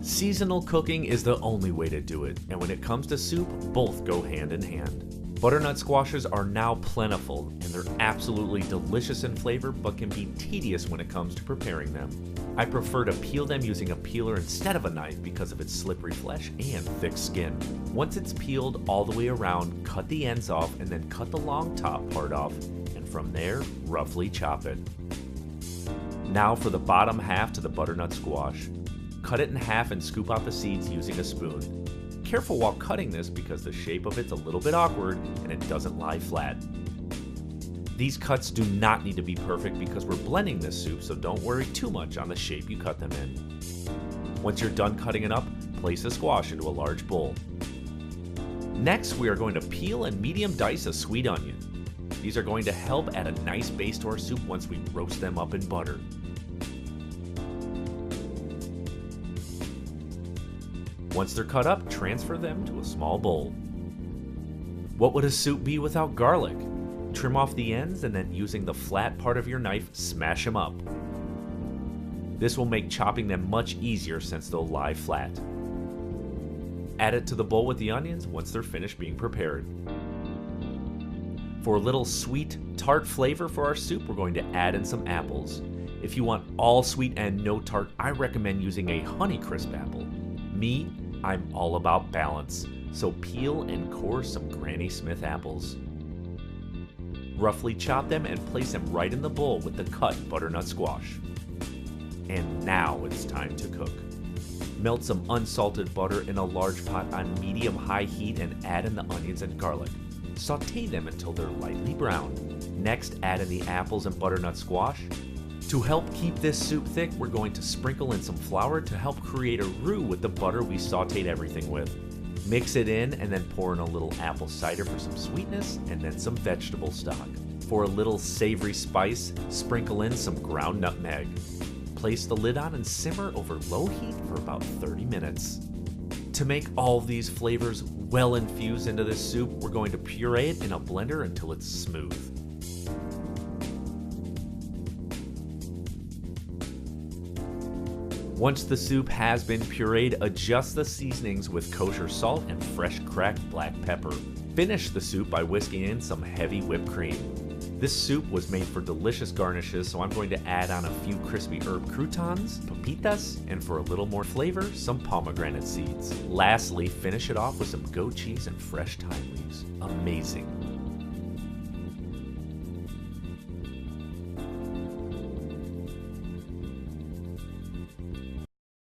Seasonal cooking is the only way to do it, and when it comes to soup, both go hand in hand. Butternut squashes are now plentiful, and they're absolutely delicious in flavor, but can be tedious when it comes to preparing them. I prefer to peel them using a peeler instead of a knife because of its slippery flesh and thick skin. Once it's peeled all the way around, cut the ends off and then cut the long top part off, and from there, roughly chop it. Now for the bottom half to the butternut squash. Cut it in half and scoop out the seeds using a spoon. Careful while cutting this because the shape of it's a little bit awkward and it doesn't lie flat. These cuts do not need to be perfect because we're blending this soup, so don't worry too much on the shape you cut them in. Once you're done cutting it up, place the squash into a large bowl. Next, we are going to peel and medium dice a sweet onion. These are going to help add a nice base to our soup once we roast them up in butter. Once they're cut up, transfer them to a small bowl. What would a soup be without garlic? Trim off the ends and then using the flat part of your knife, smash them up. This will make chopping them much easier since they'll lie flat. Add it to the bowl with the onions once they're finished being prepared. For a little sweet, tart flavor for our soup, we're going to add in some apples. If you want all sweet and no tart, I recommend using a Honeycrisp apple. Me, I'm all about balance, so peel and core some Granny Smith apples. Roughly chop them and place them right in the bowl with the cut butternut squash. And now it's time to cook. Melt some unsalted butter in a large pot on medium-high heat and add in the onions and garlic. Sauté them until they're lightly brown. Next, add in the apples and butternut squash. To help keep this soup thick, we're going to sprinkle in some flour to help create a roux with the butter we sautéed everything with. Mix it in and then pour in a little apple cider for some sweetness and then some vegetable stock. For a little savory spice, sprinkle in some ground nutmeg. Place the lid on and simmer over low heat for about 30 minutes. To make all of these flavors well infused into this soup, we're going to puree it in a blender until it's smooth. Once the soup has been pureed, adjust the seasonings with kosher salt and fresh cracked black pepper. Finish the soup by whisking in some heavy whipped cream. This soup was made for delicious garnishes, so I'm going to add on a few crispy herb croutons, pepitas, and for a little more flavor, some pomegranate seeds. Lastly, finish it off with some goat cheese and fresh thyme leaves. Amazing.